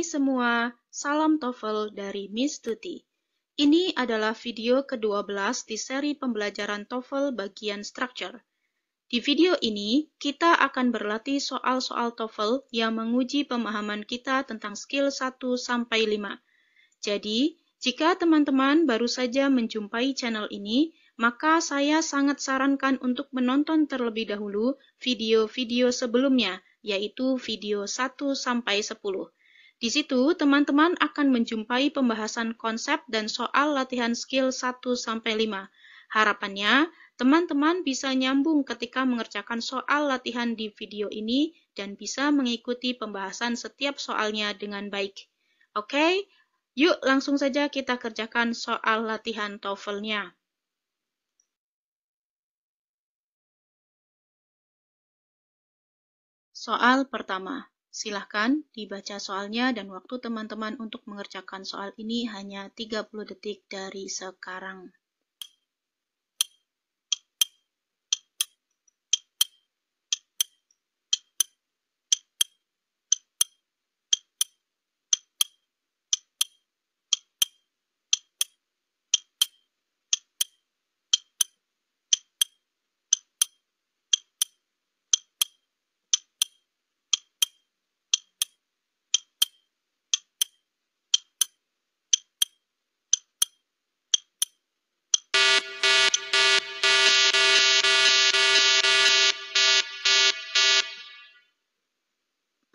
semua, salam TOEFL dari Miss Tuti. Ini adalah video ke-12 di seri pembelajaran TOEFL bagian structure. Di video ini, kita akan berlatih soal-soal TOEFL yang menguji pemahaman kita tentang skill 1-5. Jadi, jika teman-teman baru saja menjumpai channel ini, maka saya sangat sarankan untuk menonton terlebih dahulu video-video sebelumnya, yaitu video 1-10. Di situ, teman-teman akan menjumpai pembahasan konsep dan soal latihan skill 1-5. Harapannya, teman-teman bisa nyambung ketika mengerjakan soal latihan di video ini dan bisa mengikuti pembahasan setiap soalnya dengan baik. Oke, yuk langsung saja kita kerjakan soal latihan TOEFL-nya. Soal pertama. Silahkan dibaca soalnya dan waktu teman-teman untuk mengerjakan soal ini hanya 30 detik dari sekarang.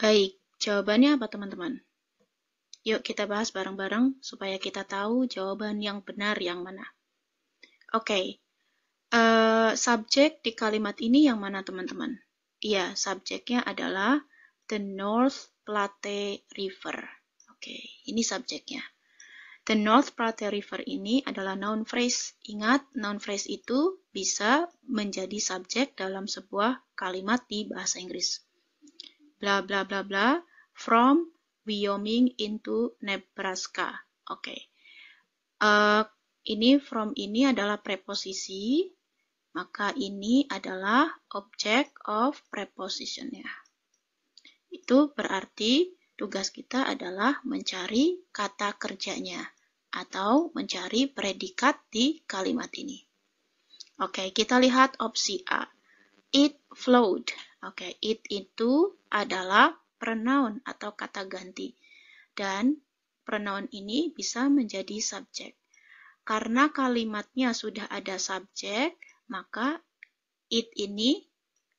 Baik, jawabannya apa teman-teman? Yuk kita bahas bareng-bareng supaya kita tahu jawaban yang benar yang mana. Oke, subjek di kalimat ini yang mana teman-teman? Iya, subjeknya adalah the North Platte River. Oke, ini subjeknya. The North Platte River ini adalah noun phrase. Ingat, noun phrase itu bisa menjadi subjek dalam sebuah kalimat di bahasa Inggris. Bla bla bla bla, from Wyoming into Nebraska. Oke. Ini from ini adalah preposisi, maka ini adalah object of preposition-nya. Itu berarti tugas kita adalah mencari kata kerjanya atau mencari predikat di kalimat ini. Oke, kita lihat opsi A. It flowed. Oke, it itu adalah pronoun atau kata ganti. Dan pronoun ini bisa menjadi subjek. Karena kalimatnya sudah ada subjek, maka it ini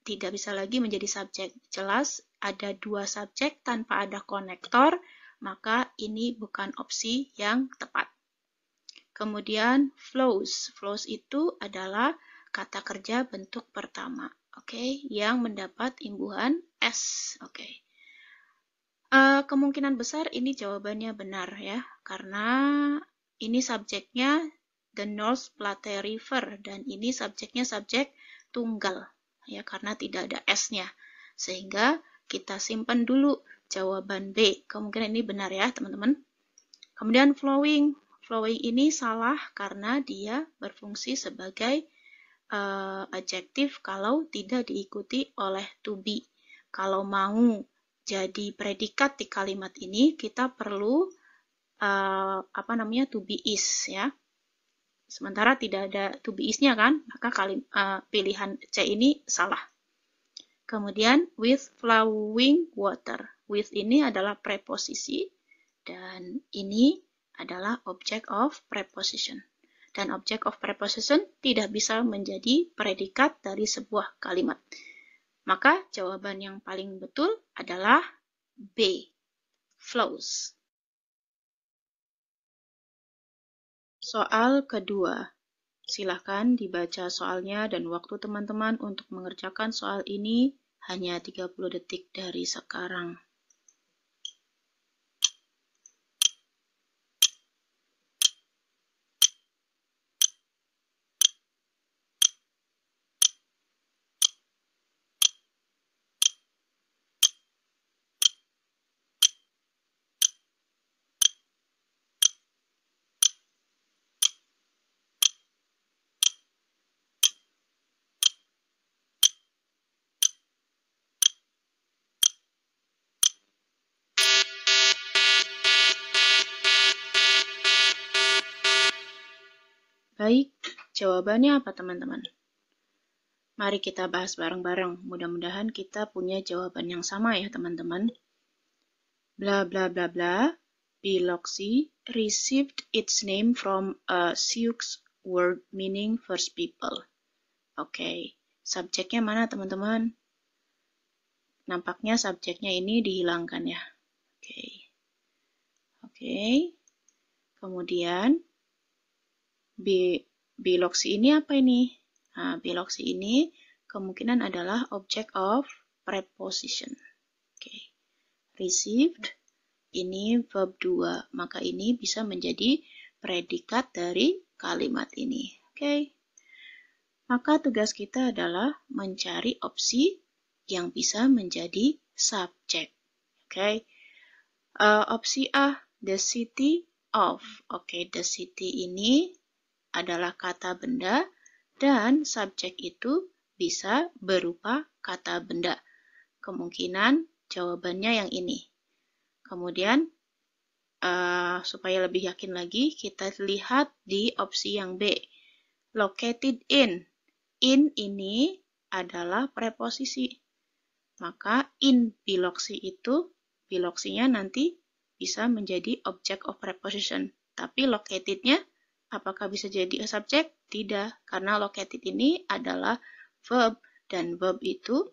tidak bisa lagi menjadi subjek. Jelas ada dua subjek tanpa ada konektor, maka ini bukan opsi yang tepat. Kemudian flows. Flows itu adalah kata kerja bentuk pertama. Oke, yang mendapat imbuhan S. Oke. Kemungkinan besar ini jawabannya benar ya, karena ini subjeknya the North Platte River dan ini subjeknya subjek tunggal ya, karena tidak ada S-nya. Sehingga kita simpan dulu jawaban B. Kemungkinan ini benar ya, teman-teman. Kemudian flowing. Flowing ini salah karena dia berfungsi sebagai adjektif kalau tidak diikuti oleh to be. Kalau mau jadi predikat di kalimat ini, kita perlu to be is ya. Sementara tidak ada to be is-nya kan, maka pilihan C ini salah. Kemudian with flowing water. With ini adalah preposisi dan ini adalah object of preposition. Dan object of preposition tidak bisa menjadi predikat dari sebuah kalimat. Maka jawaban yang paling betul adalah B, flows. Soal kedua. Silakan dibaca soalnya dan waktu teman-teman untuk mengerjakan soal ini hanya 30 detik dari sekarang. Jawabannya apa, teman-teman? Mari kita bahas bareng-bareng. Mudah-mudahan kita punya jawaban yang sama ya, teman-teman. Bla bla bla bla. Biloxi received its name from a Sioux word meaning first people. Oke, subjeknya mana, teman-teman? Nampaknya subjeknya ini dihilangkan ya. Oke. Kemudian biloxi ini apa ini? Nah, biloxi ini kemungkinan adalah object of preposition. Oke. Received ini verb 2, maka ini bisa menjadi predikat dari kalimat ini. Oke. Maka tugas kita adalah mencari opsi yang bisa menjadi subjek. Oke. Opsi A, the city of. Oke, the city ini adalah kata benda dan subjek itu bisa berupa kata benda. Kemungkinan jawabannya yang ini. Kemudian, supaya lebih yakin lagi, kita lihat di opsi yang B. Located in. In ini adalah preposisi. Maka in biloxi itu, biloxinya nanti bisa menjadi object of preposition. Tapi located-nya apakah bisa jadi subjek? Tidak, karena located ini adalah verb, dan verb itu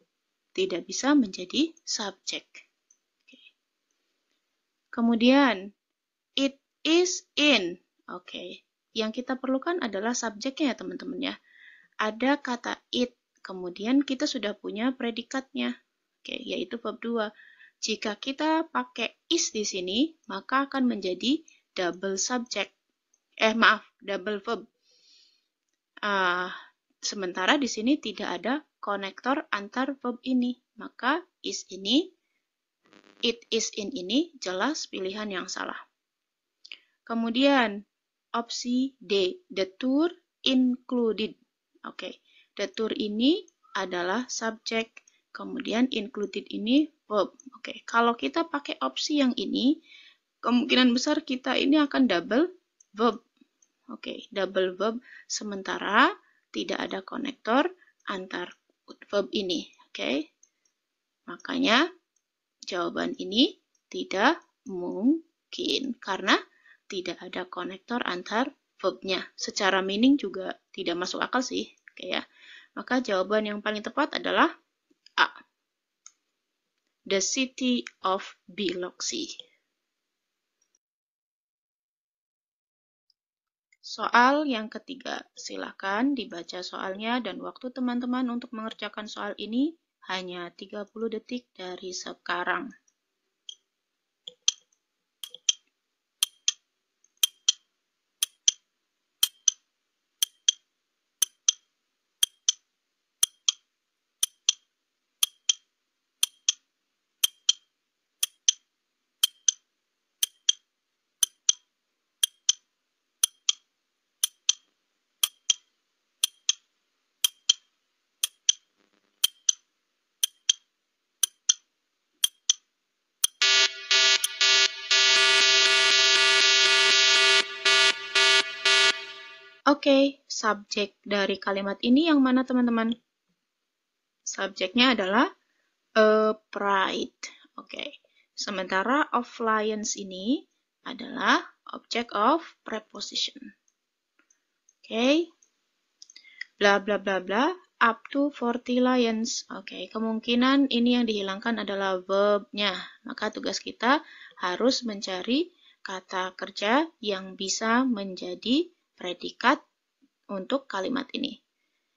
tidak bisa menjadi subjek. Kemudian, it is in. Oke, yang kita perlukan adalah subjeknya ya teman-teman ya. Ada kata it, kemudian kita sudah punya predikatnya. Oke, yaitu verb 2. Jika kita pakai is di sini, maka akan menjadi double subject. Double verb. Sementara di sini tidak ada konektor antar verb ini. Maka is ini, it is in ini jelas pilihan yang salah. Kemudian opsi D, the tour included. Oke, the tour ini adalah subjek, kemudian included ini verb. Oke, kalau kita pakai opsi yang ini, kemungkinan besar kita ini akan double verb. Oke, double verb, sementara tidak ada konektor antar verb ini. Oke, makanya jawaban ini tidak mungkin karena tidak ada konektor antar verbnya. Secara meaning juga tidak masuk akal sih. Oke ya. Maka jawaban yang paling tepat adalah A. The city of Biloxi. Soal yang ketiga. Silakan dibaca soalnya dan waktu teman-teman untuk mengerjakan soal ini hanya 30 detik dari sekarang. Oke, subjek dari kalimat ini yang mana teman-teman? Subjeknya adalah a pride. Oke. Sementara of lions ini adalah object of preposition. Oke. Bla bla bla bla up to 40 lions. Oke, kemungkinan ini yang dihilangkan adalah verbnya. Maka tugas kita harus mencari kata kerja yang bisa menjadi predikat untuk kalimat ini.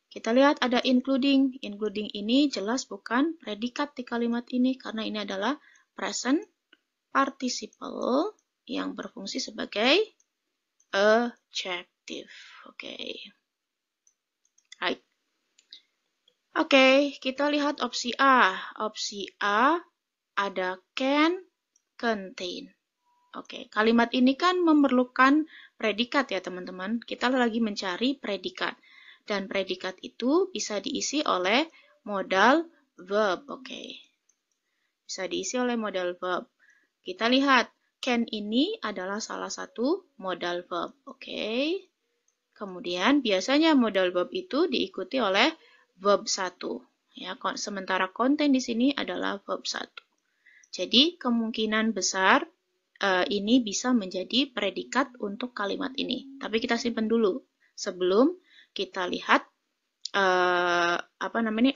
Kita lihat ada including. Including ini jelas bukan predikat di kalimat ini karena ini adalah present participle yang berfungsi sebagai adjective. Oke. Right. Oke, kita lihat opsi A. Opsi A ada can, contain. Oke, kalimat ini kan memerlukan predikat ya teman-teman. Kita lagi mencari predikat. Dan predikat itu bisa diisi oleh modal verb. Oke. Bisa diisi oleh modal verb. Kita lihat, can ini adalah salah satu modal verb. Oke. Kemudian biasanya modal verb itu diikuti oleh verb 1. Ya, sementara konten di sini adalah verb 1. Jadi kemungkinan besar ini bisa menjadi predikat untuk kalimat ini. Tapi kita simpan dulu sebelum kita lihat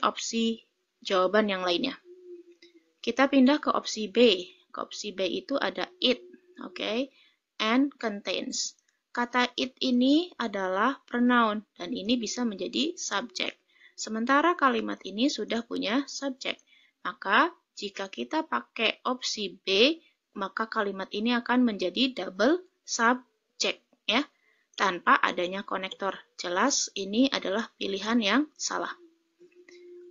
opsi jawaban yang lainnya. Kita pindah ke opsi B. Ke opsi B itu ada it, oke, and contains. Kata it ini adalah pronoun dan ini bisa menjadi subjek. Sementara kalimat ini sudah punya subjek. Maka jika kita pakai opsi B, maka kalimat ini akan menjadi double subjek ya, tanpa adanya konektor. Jelas ini adalah pilihan yang salah.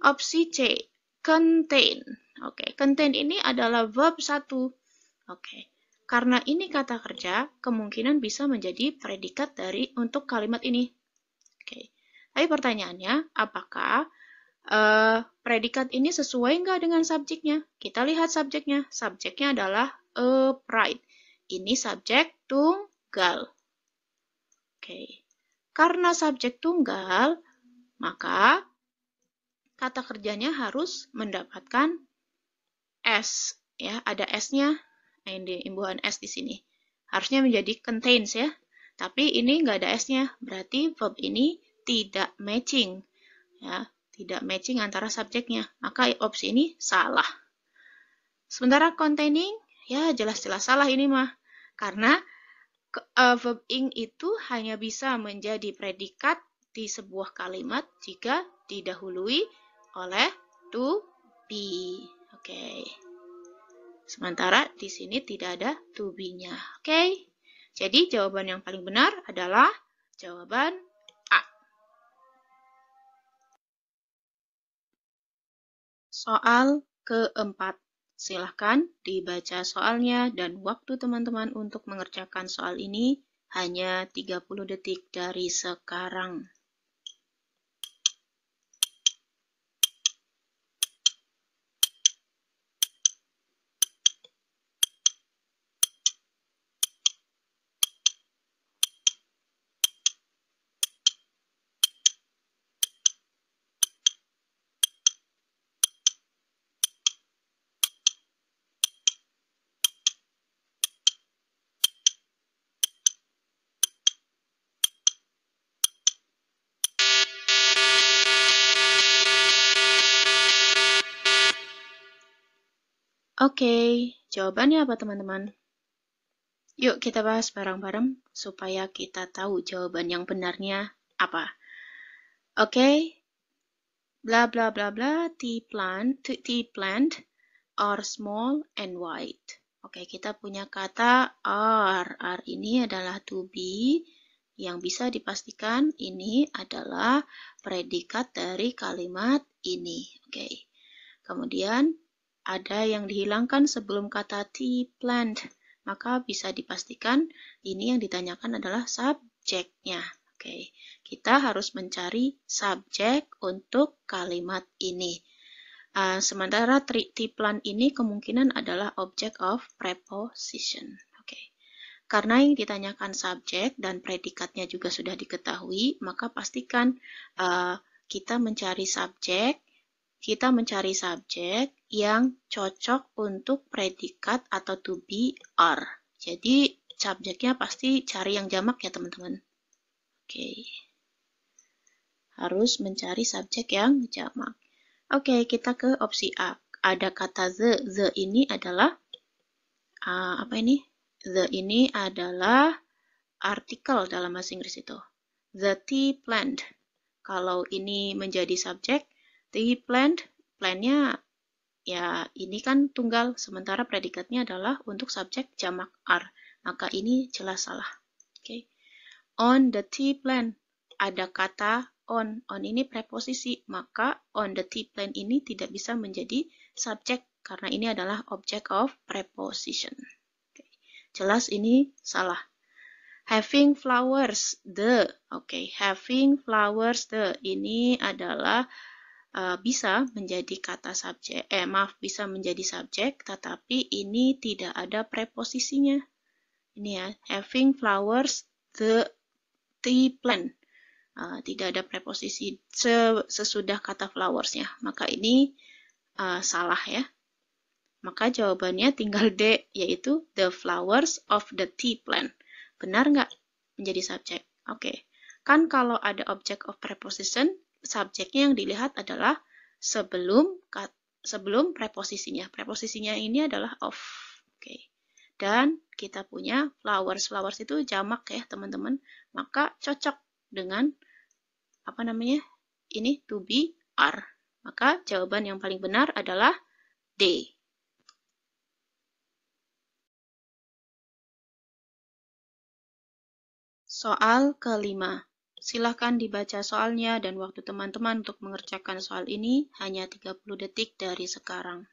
Opsi C, contain. Oke, contain ini adalah verb 1. Oke. Karena ini kata kerja, kemungkinan bisa menjadi predikat untuk kalimat ini. Oke. Tapi pertanyaannya, apakah predikat ini sesuai nggak dengan subjeknya? Kita lihat subjeknya. Subjeknya adalah upright. Ini subjek tunggal. Oke. Karena subjek tunggal, maka kata kerjanya harus mendapatkan S, ya, ada S-nya, ini imbuhan S di sini. Harusnya menjadi contains ya, tapi ini nggak ada S-nya, berarti verb ini tidak matching, ya, tidak matching antara subjeknya, maka opsi ini salah. Sementara containing, ya jelas-jelas salah ini mah, karena verb ing itu hanya bisa menjadi predikat di sebuah kalimat jika didahului oleh to be. Oke. Sementara di sini tidak ada to be-nya. Oke. Jadi jawaban yang paling benar adalah jawaban A. Soal keempat. Silahkan dibaca soalnya dan waktu teman-teman untuk mengerjakan soal ini hanya 30 detik dari sekarang. Oke, jawabannya apa teman-teman? Yuk kita bahas bareng-bareng supaya kita tahu jawaban yang benarnya apa. Oke, bla bla bla bla, tea plant are small and white. Oke, kita punya kata are. Are ini adalah to be yang bisa dipastikan ini adalah predikat dari kalimat ini. Oke. Kemudian ada yang dihilangkan sebelum kata tea plant, maka bisa dipastikan ini yang ditanyakan adalah subjeknya. Oke, kita harus mencari subjek untuk kalimat ini. Sementara tea plant ini kemungkinan adalah object of preposition. Oke, karena yang ditanyakan subjek dan predikatnya juga sudah diketahui, maka pastikan kita mencari subjek yang cocok untuk predikat atau to be are. Jadi subjeknya pasti cari yang jamak ya teman-teman. Oke. Harus mencari subjek yang jamak. Oke, kita ke opsi A. Ada kata the. The ini adalah apa ini? The ini adalah artikel dalam bahasa Inggris itu. The tea plant. Kalau ini menjadi subjek, tea plant, plantnya ya ini kan tunggal, sementara predikatnya adalah untuk subjek jamak are. Maka ini jelas salah. Oke. On the tea plant, ada kata on. On ini preposisi, maka on the tea plant ini tidak bisa menjadi subjek karena ini adalah object of preposition. Oke. Jelas ini salah. Having flowers, the. Oke, having flowers, the. Ini adalah bisa menjadi kata subjek, bisa menjadi subjek, tetapi ini tidak ada preposisinya. Ini ya, having flowers, the tea plant. tidak ada preposisi sesudah kata flowersnya. Maka ini salah ya. Maka jawabannya tinggal D, yaitu the flowers of the tea plant. Benar nggak menjadi subjek? Oke. Kan kalau ada object of preposition, subjeknya yang dilihat adalah sebelum preposisinya. Preposisinya ini adalah of. Oke. Dan kita punya flowers. Flowers itu jamak ya, teman-teman. Maka cocok dengan apa namanya? Ini to be are. Maka jawaban yang paling benar adalah D. Soal kelima. Silahkan dibaca soalnya dan waktu teman-teman untuk mengerjakan soal ini hanya 30 detik dari sekarang.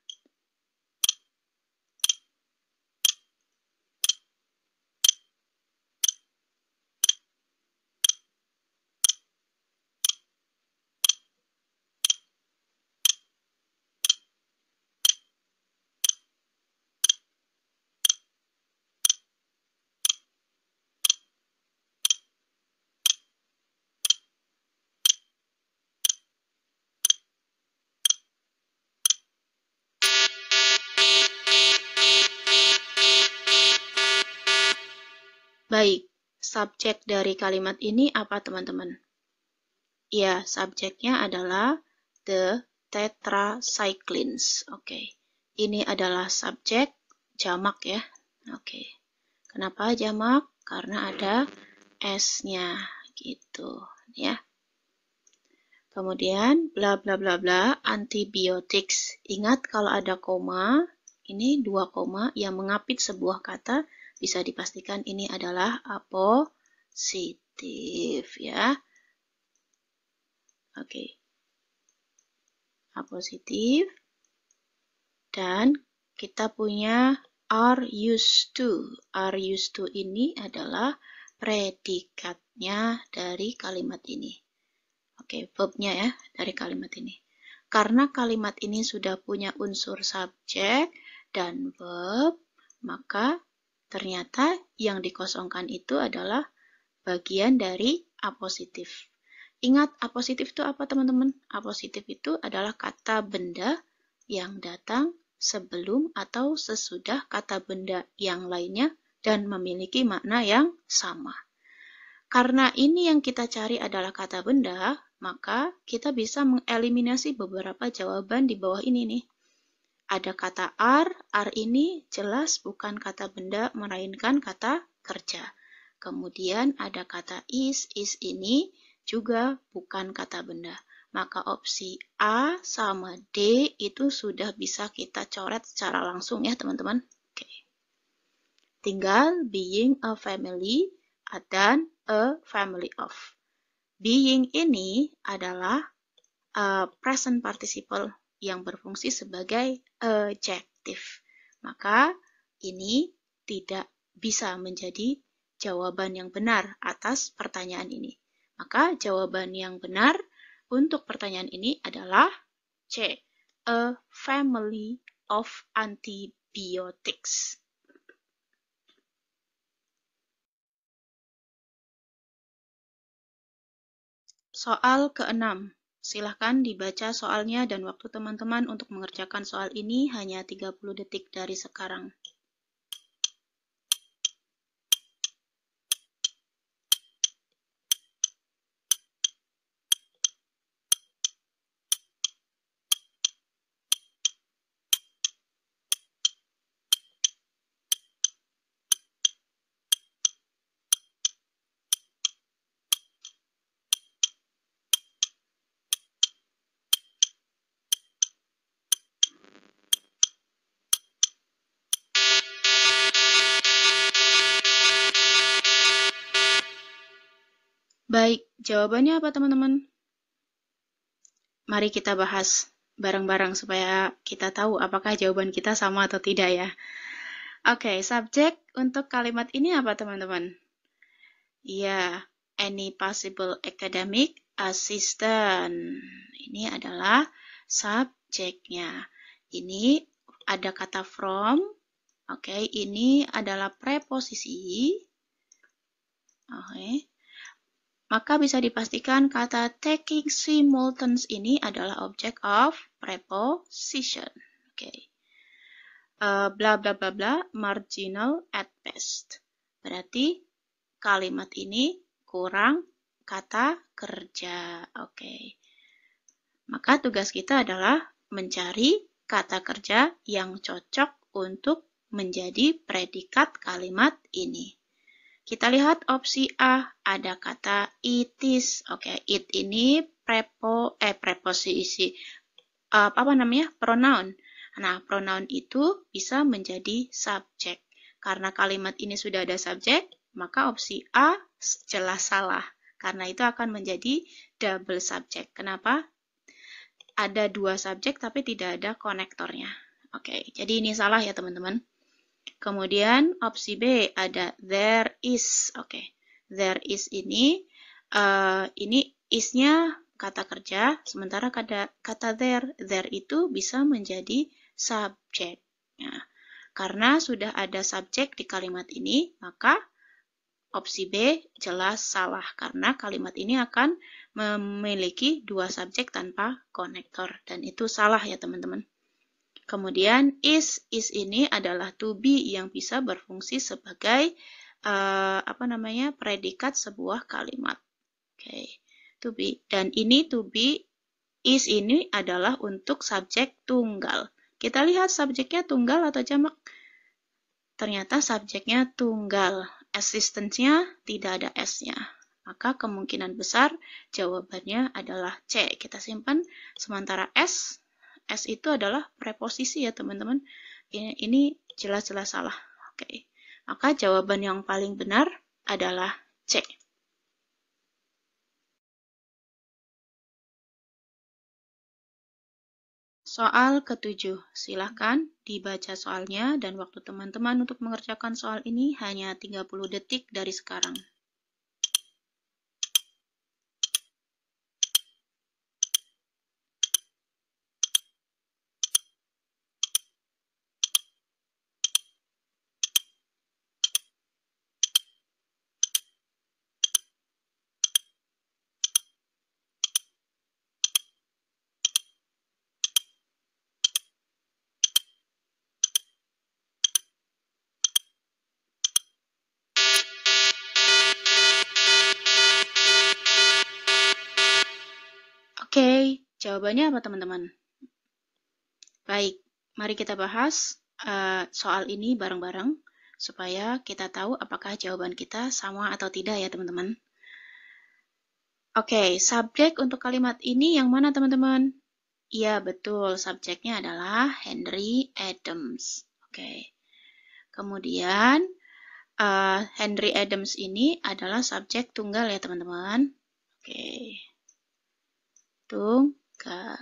Baik, subjek dari kalimat ini apa teman-teman? Ya, subjeknya adalah the tetracyclines. Oke, ini adalah subjek jamak ya. Oke, kenapa jamak? Karena ada S-nya gitu ya. Kemudian bla bla bla bla antibiotics. Ingat kalau ada koma, ini 2 koma yang mengapit sebuah kata, bisa dipastikan ini adalah apositif ya. Oke. Apositif. Dan kita punya are used to. Are used to ini adalah predikatnya dari kalimat ini. Oke, verbnya ya dari kalimat ini. Karena kalimat ini sudah punya unsur subjek dan verb, maka ternyata yang dikosongkan itu adalah bagian dari apositif. Ingat, apositif itu apa teman-teman? Apositif itu adalah kata benda yang datang sebelum atau sesudah kata benda yang lainnya dan memiliki makna yang sama. Karena ini yang kita cari adalah kata benda, maka kita bisa mengeliminasi beberapa jawaban di bawah ini nih. Ada kata are ini jelas bukan kata benda, melainkan kata kerja. Kemudian ada kata is ini juga bukan kata benda. Maka opsi A sama D itu sudah bisa kita coret secara langsung ya teman-teman. Oke. Tinggal being a family dan a family of. Being ini adalah present participle yang berfungsi sebagai adjective. Maka ini tidak bisa menjadi jawaban yang benar atas pertanyaan ini. Maka jawaban yang benar untuk pertanyaan ini adalah C. A family of antibiotics. Soal ke-6. Silahkan dibaca soalnya dan waktu teman-teman untuk mengerjakan soal ini hanya 30 detik dari sekarang. Baik, jawabannya apa teman-teman? Mari kita bahas bareng-bareng supaya kita tahu apakah jawaban kita sama atau tidak ya. Oke, subjek untuk kalimat ini apa teman-teman? Ya, any possible academic assistant. Ini adalah subjeknya. Ini ada kata from. Oke, ini adalah preposisi. Oke. maka bisa dipastikan kata taking simultaneous ini adalah object of preposition. Oke. Bla bla bla bla, marginal at best. Berarti kalimat ini kurang kata kerja. Oke. Maka tugas kita adalah mencari kata kerja yang cocok untuk menjadi predikat kalimat ini. Kita lihat opsi A, ada kata it is. Oke, it ini preposisi. Pronoun. Nah, pronoun itu bisa menjadi subjek. Karena kalimat ini sudah ada subjek, maka opsi A jelas salah. Karena itu akan menjadi double subjek. Kenapa? Ada dua subjek tapi tidak ada konektornya. Oke, jadi ini salah ya teman-teman. Kemudian opsi B ada there is. Oke, there is ini is-nya kata kerja, sementara kata there itu bisa menjadi subjek. Nah, karena sudah ada subjek di kalimat ini, maka opsi B jelas salah karena kalimat ini akan memiliki dua subjek tanpa konektor dan itu salah ya teman-teman. Kemudian is ini adalah to be yang bisa berfungsi sebagai predikat sebuah kalimat. Oke, to be. Dan ini to be is ini adalah untuk subjek tunggal. Kita lihat subjeknya tunggal atau jamak. Ternyata subjeknya tunggal. Assistance-nya tidak ada S-nya. Maka kemungkinan besar jawabannya adalah C. Kita simpan. Sementara S itu adalah preposisi ya teman-teman. Ini jelas-jelas salah. Oke. Maka jawaban yang paling benar adalah C. Soal ke-7. Silakan dibaca soalnya dan waktu teman-teman untuk mengerjakan soal ini hanya 30 detik dari sekarang. Oke, jawabannya apa teman-teman? Baik, mari kita bahas soal ini bareng-bareng supaya kita tahu apakah jawaban kita sama atau tidak ya teman-teman. Oke, subjek untuk kalimat ini yang mana teman-teman? Iya betul, subjeknya adalah Henry Adams. Oke, kemudian Henry Adams ini adalah subjek tunggal ya teman-teman. Oke, tunggal.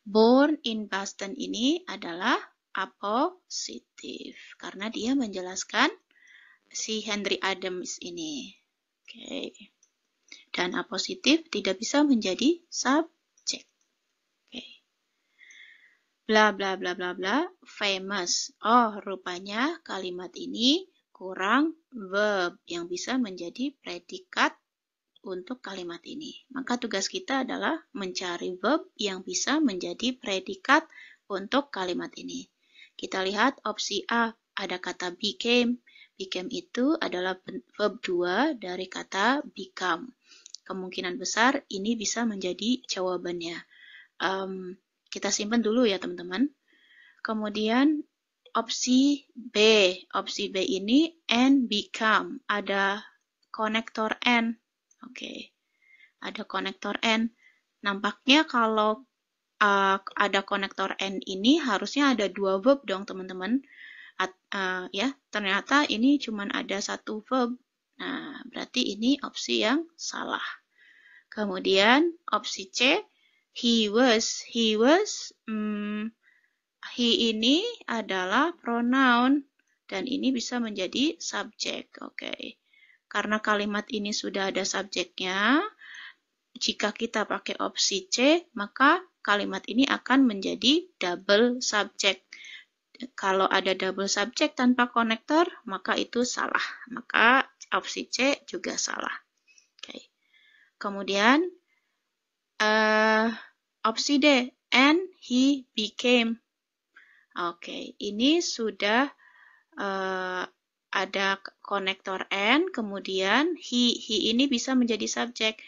Born in Boston ini adalah apositif karena dia menjelaskan si Henry Adams ini. Oke. Dan apositif tidak bisa menjadi subjek. Oke. Bla bla bla bla bla famous. Oh, rupanya kalimat ini kurang verb yang bisa menjadi predikat untuk kalimat ini. Maka tugas kita adalah mencari verb yang bisa menjadi predikat untuk kalimat ini. Kita lihat opsi A, ada kata became. Became itu adalah verb 2 dari kata become. Kemungkinan besar ini bisa menjadi jawabannya. Kita simpan dulu ya teman-teman. Kemudian opsi B. Opsi B ini and become. Ada konektor and. Oke, ada konektor N. Nampaknya kalau ada konektor N ini harusnya ada dua verb dong teman-teman. Ya, ternyata ini cuma ada satu verb. Nah, berarti ini opsi yang salah. Kemudian opsi C, he was. He ini adalah pronoun dan ini bisa menjadi subjek. Oke. Karena kalimat ini sudah ada subjeknya, jika kita pakai opsi C, maka kalimat ini akan menjadi double subject. Kalau ada double subject tanpa konektor, maka itu salah. Maka opsi C juga salah. Kemudian opsi D, and he became. Oke, ini sudah ada konektor and, kemudian he ini bisa menjadi subjek.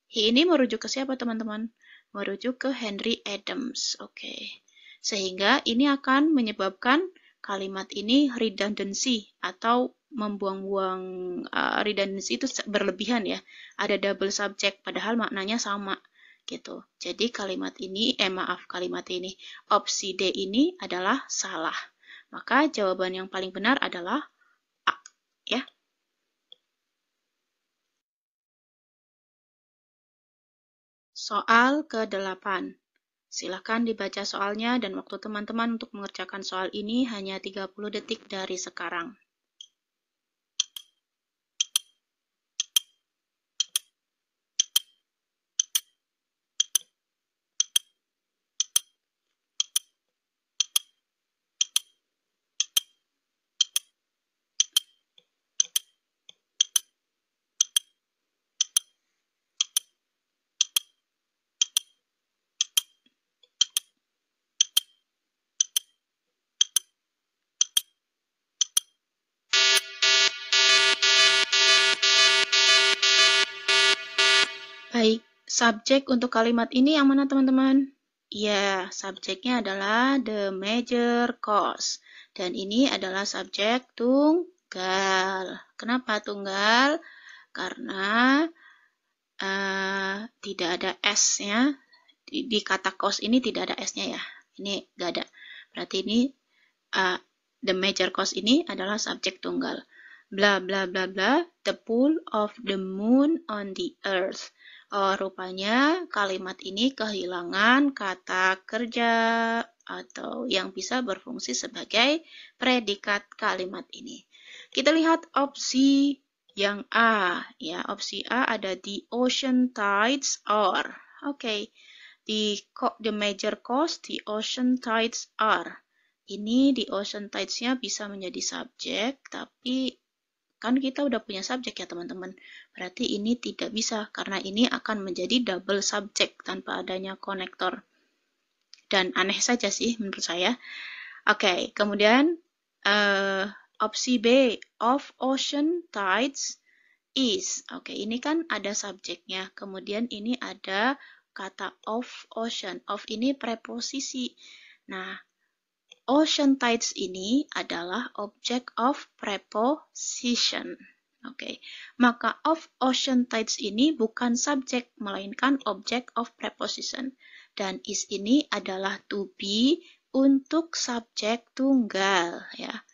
He ini merujuk ke siapa, teman-teman? Merujuk ke Henry Adams. Oke. Sehingga ini akan menyebabkan kalimat ini redundancy atau membuang-buang redundancy itu berlebihan ya. Ada double subject padahal maknanya sama gitu. Jadi kalimat ini kalimat ini opsi D ini adalah salah. Maka jawaban yang paling benar adalah A ya. Soal ke-8. Silakan dibaca soalnya dan waktu teman-teman untuk mengerjakan soal ini hanya 30 detik dari sekarang. Baik, subjek untuk kalimat ini yang mana teman-teman? Ya, subjeknya adalah the major cause. Dan ini adalah subjek tunggal. Kenapa tunggal? Karena tidak ada S-nya. Di kata cause ini tidak ada S-nya ya. Ini nggak ada. Berarti ini the major cause ini adalah subjek tunggal. Bla bla bla bla, the pull of the moon on the earth. Oh, rupanya kalimat ini kehilangan kata kerja atau yang bisa berfungsi sebagai predikat kalimat ini. Kita lihat opsi yang A. Ya, opsi A ada the ocean tides are. Oke. The major cause, the ocean tides are. Ini the ocean tides-nya bisa menjadi subjek, tapi kan kita udah punya subjek ya teman-teman. Berarti ini tidak bisa karena ini akan menjadi double subjek tanpa adanya konektor. Dan aneh saja sih menurut saya. Oke, kemudian opsi B, of ocean tides is. Oke, ini kan ada subjeknya. Kemudian ini ada kata of ocean. Of ini preposisi. Nah, ocean tides ini adalah object of preposition. Oke, maka of ocean tides ini bukan subjek, melainkan object of preposition. Dan is ini adalah to be untuk subjek tunggal. Ya.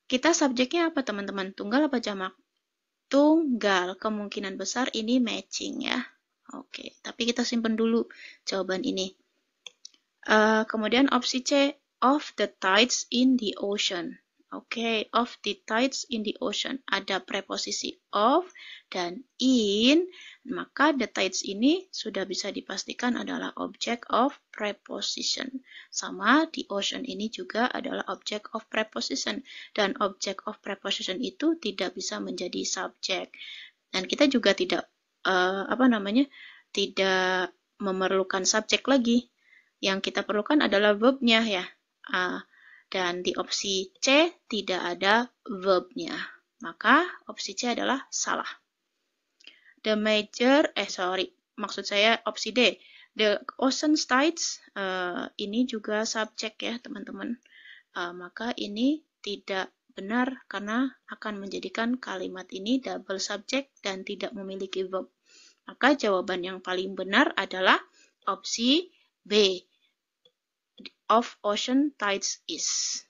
Kita subjeknya apa teman-teman? Tunggal apa jamak? Tunggal. Kemungkinan besar ini matching ya. Oke, tapi kita simpan dulu jawaban ini. Kemudian opsi C, of the tides in the ocean. Oke, of the tides in the ocean. Ada preposisi of dan in, maka the tides ini sudah bisa dipastikan adalah object of preposition. Sama, the ocean ini juga adalah object of preposition. Dan object of preposition itu tidak bisa menjadi subject. Dan kita juga tidak, tidak memerlukan subjek lagi. Yang kita perlukan adalah verb-nya ya. Dan di opsi C tidak ada verb-nya. Maka opsi C adalah salah. The major, maksud saya opsi D. The ocean tides, ini juga subjek ya teman-teman. Maka ini tidak benar karena akan menjadikan kalimat ini double subject dan tidak memiliki verb. Maka jawaban yang paling benar adalah opsi B. Of ocean tides is.